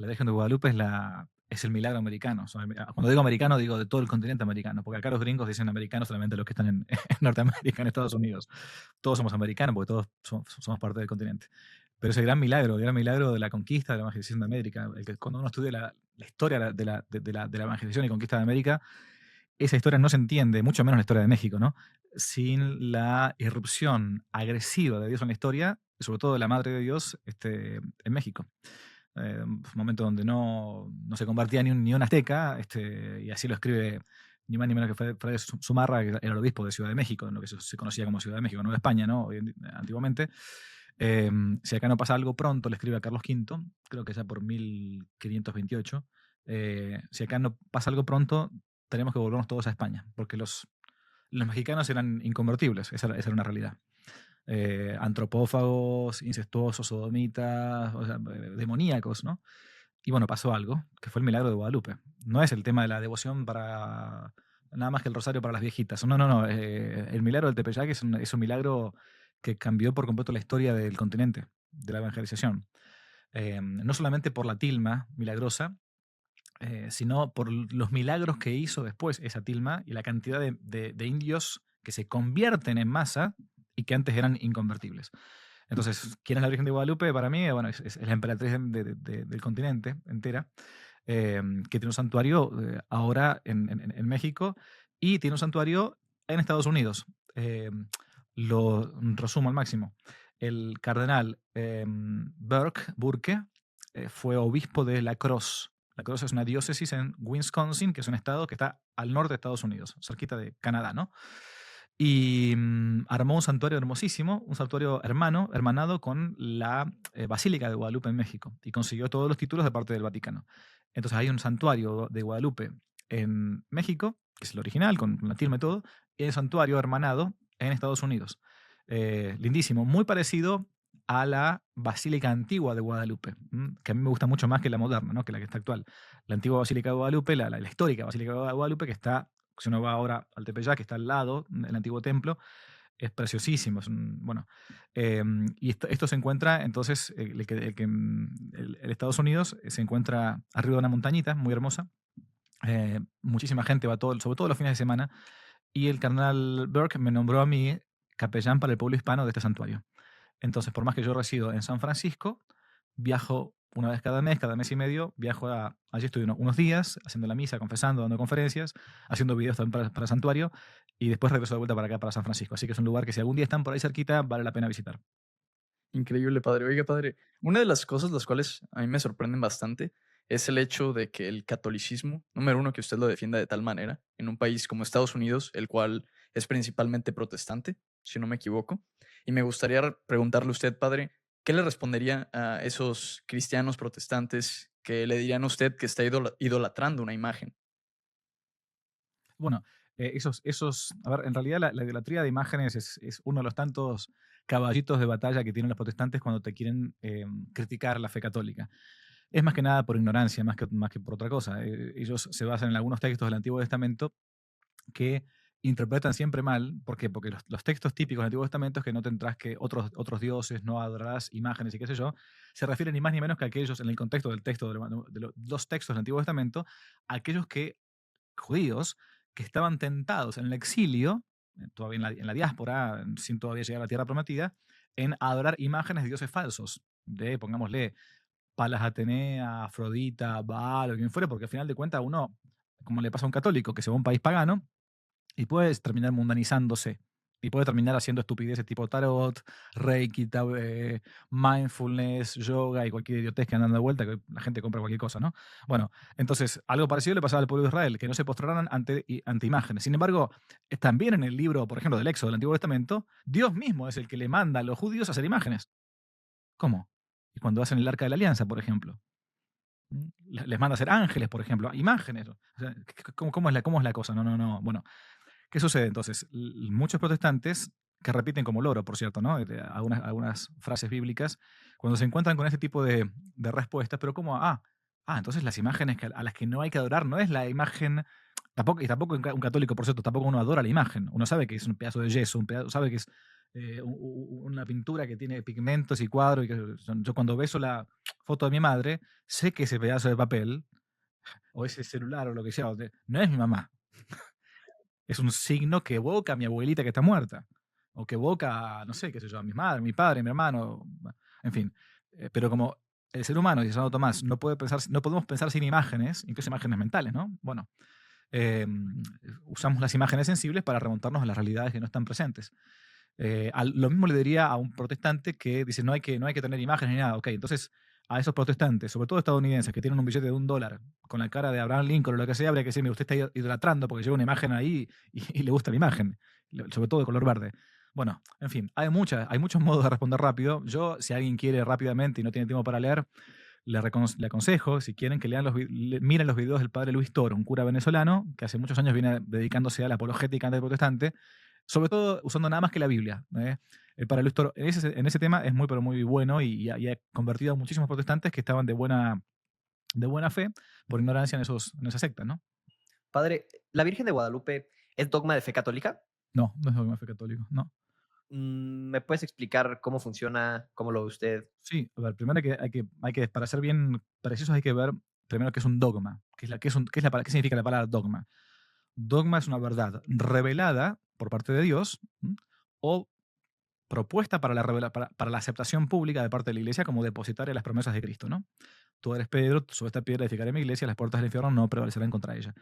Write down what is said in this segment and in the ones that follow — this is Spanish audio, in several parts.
La Virgen de Guadalupe es el milagro americano. O sea, cuando digo americano, digo de todo el continente americano, porque acá los gringos dicen americanos solamente los que están en, en Norteamérica, en Estados Unidos. Todos somos americanos porque todos somos parte del continente. Pero es el gran milagro de la conquista, de la evangelización de América. Cuando uno estudia la historia de la evangelización y conquista de América, esa historia no se entiende, mucho menos la historia de México, ¿no? Sin la irrupción agresiva de Dios en la historia, y sobre todo de la Madre de Dios en México. Un momento donde no se convertía ni un azteca, y así lo escribe ni más ni menos que Fray Zumarra, que era el obispo de Ciudad de México, en lo que se conocía como Ciudad de México, Nueva España, ¿no? Antiguamente. Si acá no pasa algo pronto, le escribe a Carlos V, creo que ya por 1528. Si acá no pasa algo pronto, tenemos que volvernos todos a España, porque los mexicanos eran inconvertibles, esa era una realidad. Antropófagos, incestuosos, sodomitas, o sea, demoníacos, ¿no? Y bueno, pasó algo, que fue el milagro de Guadalupe. No es el tema de la devoción para nada más que el rosario para las viejitas. No, no, no. El milagro del Tepeyac es un milagro que cambió por completo la historia del continente, de la evangelización. No solamente por la tilma milagrosa, sino por los milagros que hizo después esa tilma y la cantidad de indios que se convierten en masa y que antes eran inconvertibles. Entonces, ¿quién es la Virgen de Guadalupe? Para mí, bueno, es la emperatriz del continente entera, que tiene un santuario ahora en México y tiene un santuario en Estados Unidos. Lo resumo al máximo. El cardenal Burke fue obispo de La Crosse. La Crosse es una diócesis en Wisconsin, que es un estado que está al norte de Estados Unidos, cerquita de Canadá, ¿no? Y armó un santuario hermosísimo, un santuario hermanado con la Basílica de Guadalupe en México, y consiguió todos los títulos de parte del Vaticano. Entonces hay un santuario de Guadalupe en México, que es el original, con la tilma y todo, y hay un santuario hermanado en Estados Unidos. Lindísimo, muy parecido a la Basílica Antigua de Guadalupe, que a mí me gusta mucho más que la moderna, ¿no? Que la que está actual. La antigua Basílica de Guadalupe, la histórica Basílica de Guadalupe, que está, si uno va ahora al Tepeyac, que está al lado del antiguo templo, es preciosísimo. Bueno, y esto se encuentra, entonces, el Estados Unidos se encuentra arriba de una montañita muy hermosa. Muchísima gente va sobre todo los fines de semana, y el cardenal Burke me nombró a mí capellán para el pueblo hispano de este santuario. Entonces, por más que yo resido en San Francisco, viajo una vez cada mes y medio, allí estoy unos días haciendo la misa, confesando, dando conferencias, haciendo videos también para el santuario, y después regreso de vuelta para acá, para San Francisco. Así que es un lugar que si algún día están por ahí cerquita, vale la pena visitar. Increíble, padre. Oiga, padre, una de las cosas las cuales a mí me sorprenden bastante es el hecho de que el catolicismo, número uno, que usted lo defienda de tal manera, en un país como Estados Unidos, el cual es principalmente protestante, si no me equivoco. Y me gustaría preguntarle a usted, padre, ¿qué le respondería a esos cristianos protestantes que le dirían a usted que está idolatrando una imagen? Bueno, a ver, en realidad la idolatría de imágenes es uno de los tantos caballitos de batalla que tienen los protestantes cuando te quieren criticar la fe católica. Es más que nada por ignorancia, más que por otra cosa. Ellos se basan en algunos textos del Antiguo Testamento que interpretan siempre mal. ¿Por qué? Porque los textos típicos del Antiguo Testamento es que no tendrás que otros dioses, no adorarás imágenes y qué sé yo, se refieren ni más ni menos que a aquellos, en el contexto del texto de los dos textos del Antiguo Testamento, a aquellos judíos que estaban tentados en el exilio, todavía en la diáspora, sin todavía llegar a la tierra prometida, en adorar imágenes de dioses falsos, pongámosle, Palas Atenea, Afrodita, Baal o quien fuera, porque al final de cuentas uno, como le pasa a un católico que se va a un país pagano, y puedes terminar mundanizándose. Y puede terminar haciendo estupideces tipo tarot, reiki, mindfulness, yoga y cualquier idiotez que andan de vuelta, que la gente compra cualquier cosa, ¿no? Bueno, entonces algo parecido le pasaba al pueblo de Israel, que no se postraran ante imágenes. Sin embargo, también en el libro, por ejemplo, del Éxodo del Antiguo Testamento, Dios mismo es el que le manda a los judíos a hacer imágenes. ¿Cómo? Y cuando hacen el Arca de la Alianza, por ejemplo. Les manda a hacer ángeles, por ejemplo, imágenes. O sea, ¿cómo es la cosa? No, no, no. Bueno, ¿qué sucede entonces? Muchos protestantes, que repiten como loro, por cierto, ¿no? Algunas frases bíblicas, cuando se encuentran con este tipo de respuestas, pero como, entonces las imágenes a las que no hay que adorar no es la imagen, y tampoco un católico, por cierto, tampoco uno adora la imagen. Uno sabe que es un pedazo de yeso, sabe que es una pintura que tiene pigmentos y cuadros, y que yo cuando beso foto de mi madre, sé que ese pedazo de papel o ese celular o lo que sea, no es mi mamá. Es un signo que evoca a mi abuelita que está muerta. O que evoca, no sé, qué sé yo, a mi madre, mi padre, mi hermano, en fin. Pero como el ser humano, dice Santo Tomás, no puede pensar, no podemos pensar sin imágenes, incluso imágenes mentales, ¿no? Bueno, eh, usamos las imágenes sensibles para remontarnos a las realidades que no están presentes. Lo mismo le diría a un protestante que dice no hay que tener imágenes ni nada. Ok, entonces a esos protestantes, sobre todo estadounidenses, que tienen un billete de $1 con la cara de Abraham Lincoln o lo que sea, habría que decirme, usted está idolatrando porque lleva una imagen ahí y le gusta la imagen, sobre todo de color verde. Bueno, en fin, hay muchos modos de responder rápido. Yo, si alguien quiere rápidamente y no tiene tiempo para leer, le aconsejo, si quieren, que miren los videos del padre Luis Toro, un cura venezolano que hace muchos años viene dedicándose a la apologética antiprotestante, sobre todo usando nada más que la Biblia. El padre Luis Toro en ese tema es muy, pero muy bueno y ha convertido a muchísimos protestantes que estaban de buena fe por ignorancia en esa secta, ¿no? Padre, ¿la Virgen de Guadalupe es dogma de fe católica? No, no es dogma de fe católico, no. ¿Me puedes explicar cómo funciona, cómo lo ve usted? Sí, a ver, primero para ser bien precisos, hay que ver primero qué es un dogma, qué significa la palabra dogma. Dogma es una verdad revelada por parte de Dios, ¿m? O propuesta para la aceptación pública de parte de la iglesia como depositaria de las promesas de Cristo, ¿no? Tú eres Pedro, sobre esta piedra edificaré mi iglesia, las puertas del infierno no prevalecerán contra ella.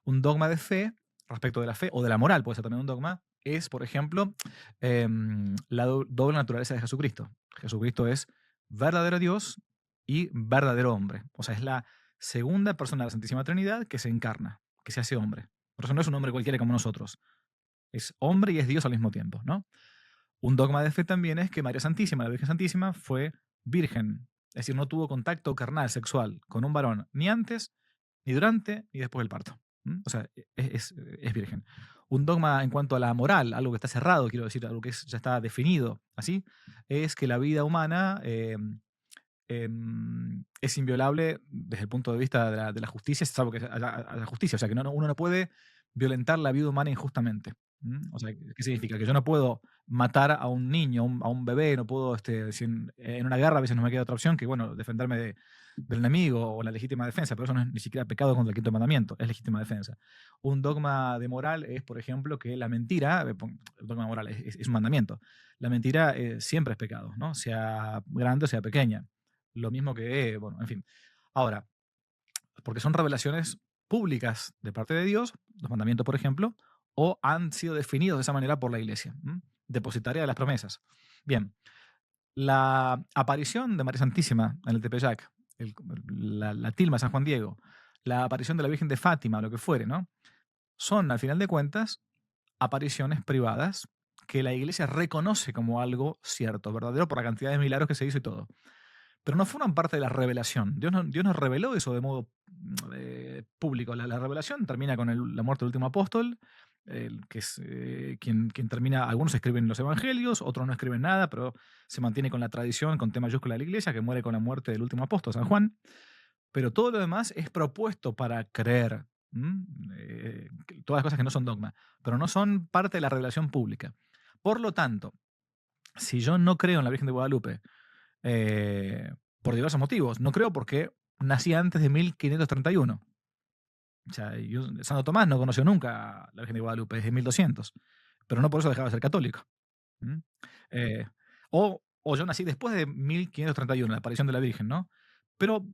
Un dogma de fe, respecto de la fe, o de la moral, puede ser también un dogma, es, por ejemplo, la doble naturaleza de Jesucristo. Jesucristo es verdadero Dios y verdadero hombre. O sea, es la segunda persona de la Santísima Trinidad que se encarna, que se hace hombre. Por eso no es un hombre cualquiera como nosotros. Es hombre y es Dios al mismo tiempo, ¿no? Un dogma de fe también es que María Santísima, la Virgen Santísima, fue virgen. Es decir, no tuvo contacto carnal, sexual, con un varón, ni antes, ni durante, ni después del parto. O sea, es virgen. Un dogma en cuanto a la moral, algo que está cerrado, quiero decir, algo que ya está definido, así, es que la vida humana es inviolable desde el punto de vista de la justicia, salvo que haya la justicia. O sea, que uno no puede violentar la vida humana injustamente. O sea, ¿qué significa? Que yo no puedo matar a un niño, a un bebé, no puedo, si en una guerra a veces no me queda otra opción que, bueno, defenderme del enemigo o la legítima defensa, pero eso no es ni siquiera pecado contra el quinto mandamiento, es legítima defensa. Un dogma de moral es, por ejemplo, que la mentira, el dogma moral es un mandamiento, la mentira siempre es pecado, ¿no? Sea grande o sea pequeña. Lo mismo que, bueno, en fin. Ahora, porque son revelaciones públicas de parte de Dios, los mandamientos, por ejemplo, o han sido definidos de esa manera por la iglesia, depositaria de las promesas. Bien, la aparición de María Santísima en el Tepeyac, la tilma de San Juan Diego, la aparición de la Virgen de Fátima, lo que fuere, ¿no? Son, al final de cuentas, apariciones privadas que la iglesia reconoce como algo cierto, verdadero, por la cantidad de milagros que se hizo y todo, pero no forman parte de la revelación. Dios nos reveló eso de modo público. La revelación termina con la muerte del último apóstol, que es quien termina, algunos escriben los evangelios, otros no escriben nada, pero se mantiene con la tradición, con T mayúscula de la iglesia, que muere con la muerte del último apóstol, San Juan. Pero todo lo demás es propuesto para creer. Todas las cosas que no son dogma, pero no son parte de la revelación pública. Por lo tanto, si yo no creo en la Virgen de Guadalupe, eh, por diversos motivos. No creo porque nací antes de 1531. O sea, Santo Tomás no conoció nunca a la Virgen de Guadalupe desde 1200, pero no por eso dejaba de ser católico. ¿Mm? Eh, o yo nací después de 1531, la aparición de la Virgen, ¿no? Pero,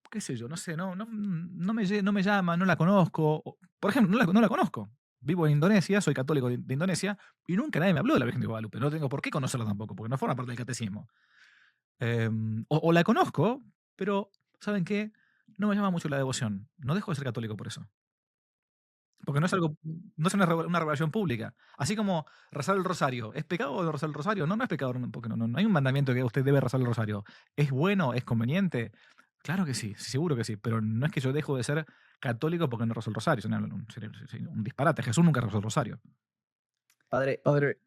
qué sé yo, no sé, no me llama, no la conozco. Por ejemplo, no la conozco. Vivo en Indonesia, soy católico de Indonesia, y nunca nadie me habló de la Virgen de Guadalupe. No tengo por qué conocerla tampoco, porque no forma parte del catecismo. O la conozco, pero ¿saben qué? No me llama mucho la devoción. No dejo de ser católico por eso. Porque no es una revelación pública. Así como rezar el rosario. ¿Es pecado no rezar el rosario? No, no es pecado, porque no hay un mandamiento que usted debe rezar el rosario. ¿Es bueno? ¿Es conveniente? Claro que sí, seguro que sí. Pero no es que yo dejo de ser católico porque no rezo el rosario. Sería un disparate. Jesús nunca rezó el rosario. Padre, Padre,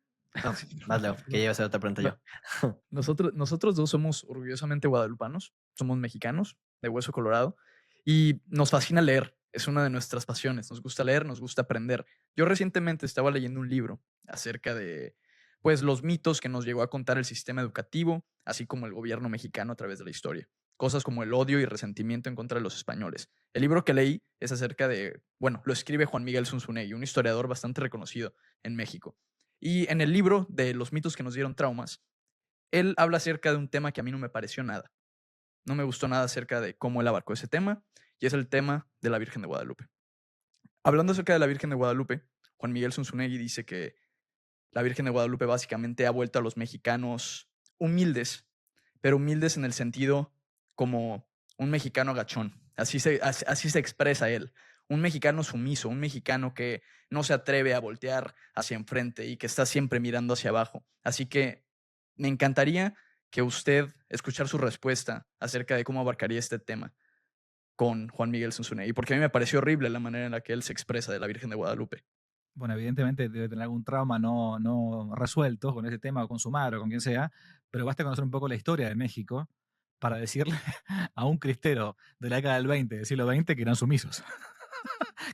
no, más Leo, que ya iba a hacer otra pregunta no, yo. nosotros dos somos orgullosamente guadalupanos, somos mexicanos, de hueso colorado, y nos fascina leer. Es una de nuestras pasiones. Nos gusta leer, nos gusta aprender. Yo recientemente estaba leyendo un libro acerca de, pues, los mitos que nos llegó a contar el sistema educativo, así como el gobierno mexicano a través de la historia. cosas como el odio y resentimiento en contra de los españoles. El libro que leí es acerca de, bueno, lo escribe Juan Miguel Zunzunegui, un historiador bastante reconocido en México. Y en el libro de Los mitos que nos dieron traumas, él habla acerca de un tema que a mí no me pareció nada. No me gustó nada acerca de cómo él abarcó ese tema, y es el tema de la Virgen de Guadalupe. Hablando acerca de la Virgen de Guadalupe, Juan Miguel Zunzunegui dice que la Virgen de Guadalupe básicamente ha vuelto a los mexicanos humildes, pero humildes en el sentido como un mexicano agachón. Así se expresa él. Un mexicano sumiso, un mexicano que no se atreve a voltear hacia enfrente y que está siempre mirando hacia abajo. Así que me encantaría que usted escuchar su respuesta acerca de cómo abarcaría este tema con Juan Miguel Zunzunegui, porque a mí me pareció horrible la manera en la que él se expresa de la Virgen de Guadalupe. Bueno, evidentemente debe tener algún trauma no resuelto con ese tema o con su madre o con quien sea, pero basta conocer un poco la historia de México para decirle a un cristero de la década del 20, del siglo XX, que eran sumisos.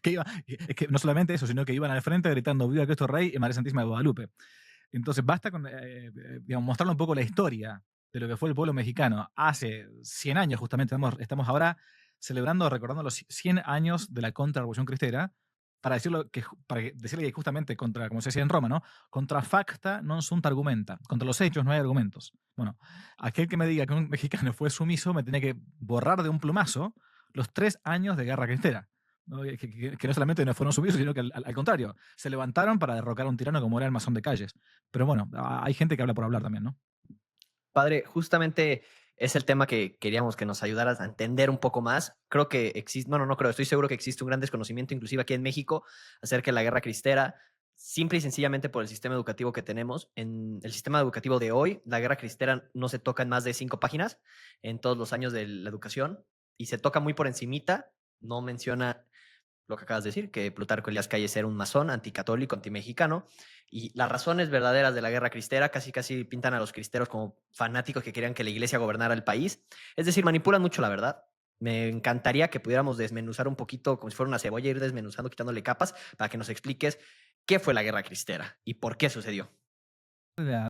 Es que no solamente eso, sino que iban al frente gritando "Viva Cristo Rey" y María Santísima de Guadalupe. Entonces basta con digamos, mostrarle un poco la historia de lo que fue el pueblo mexicano hace 100 años, justamente estamos ahora celebrando, recordando los 100 años de la contrarrevolución cristera, para decirle que justamente contra, como se decía en Roma, ¿no? Contra facta non sunt argumenta. Contra los hechos no hay argumentos. Bueno, aquel que me diga que un mexicano fue sumiso me tiene que borrar de un plumazo los 3 años de guerra cristera. ¿No? Que no solamente no fueron sumisos, sino que al contrario, se levantaron para derrocar a un tirano como era el Masón de Calles. Pero bueno, hay gente que habla por hablar también, ¿no? Padre, justamente es el tema que queríamos que nos ayudaras a entender un poco más. Creo que existe, bueno, no creo, estoy seguro que existe un gran desconocimiento, inclusive aquí en México, acerca de la guerra cristera, simple y sencillamente por el sistema educativo que tenemos. En el sistema educativo de hoy, la guerra cristera no se toca en más de 5 páginas en todos los años de la educación y se toca muy por encimita, no menciona lo que acabas de decir, que Plutarco Elías Calles era un masón, anticatólico, antimexicano, y las razones verdaderas de la guerra cristera casi pintan a los cristeros como fanáticos que querían que la iglesia gobernara el país. Es decir, manipulan mucho la verdad. Me encantaría que pudiéramos desmenuzar un poquito, como si fuera una cebolla, ir desmenuzando, quitándole capas, para que nos expliques qué fue la guerra cristera y por qué sucedió.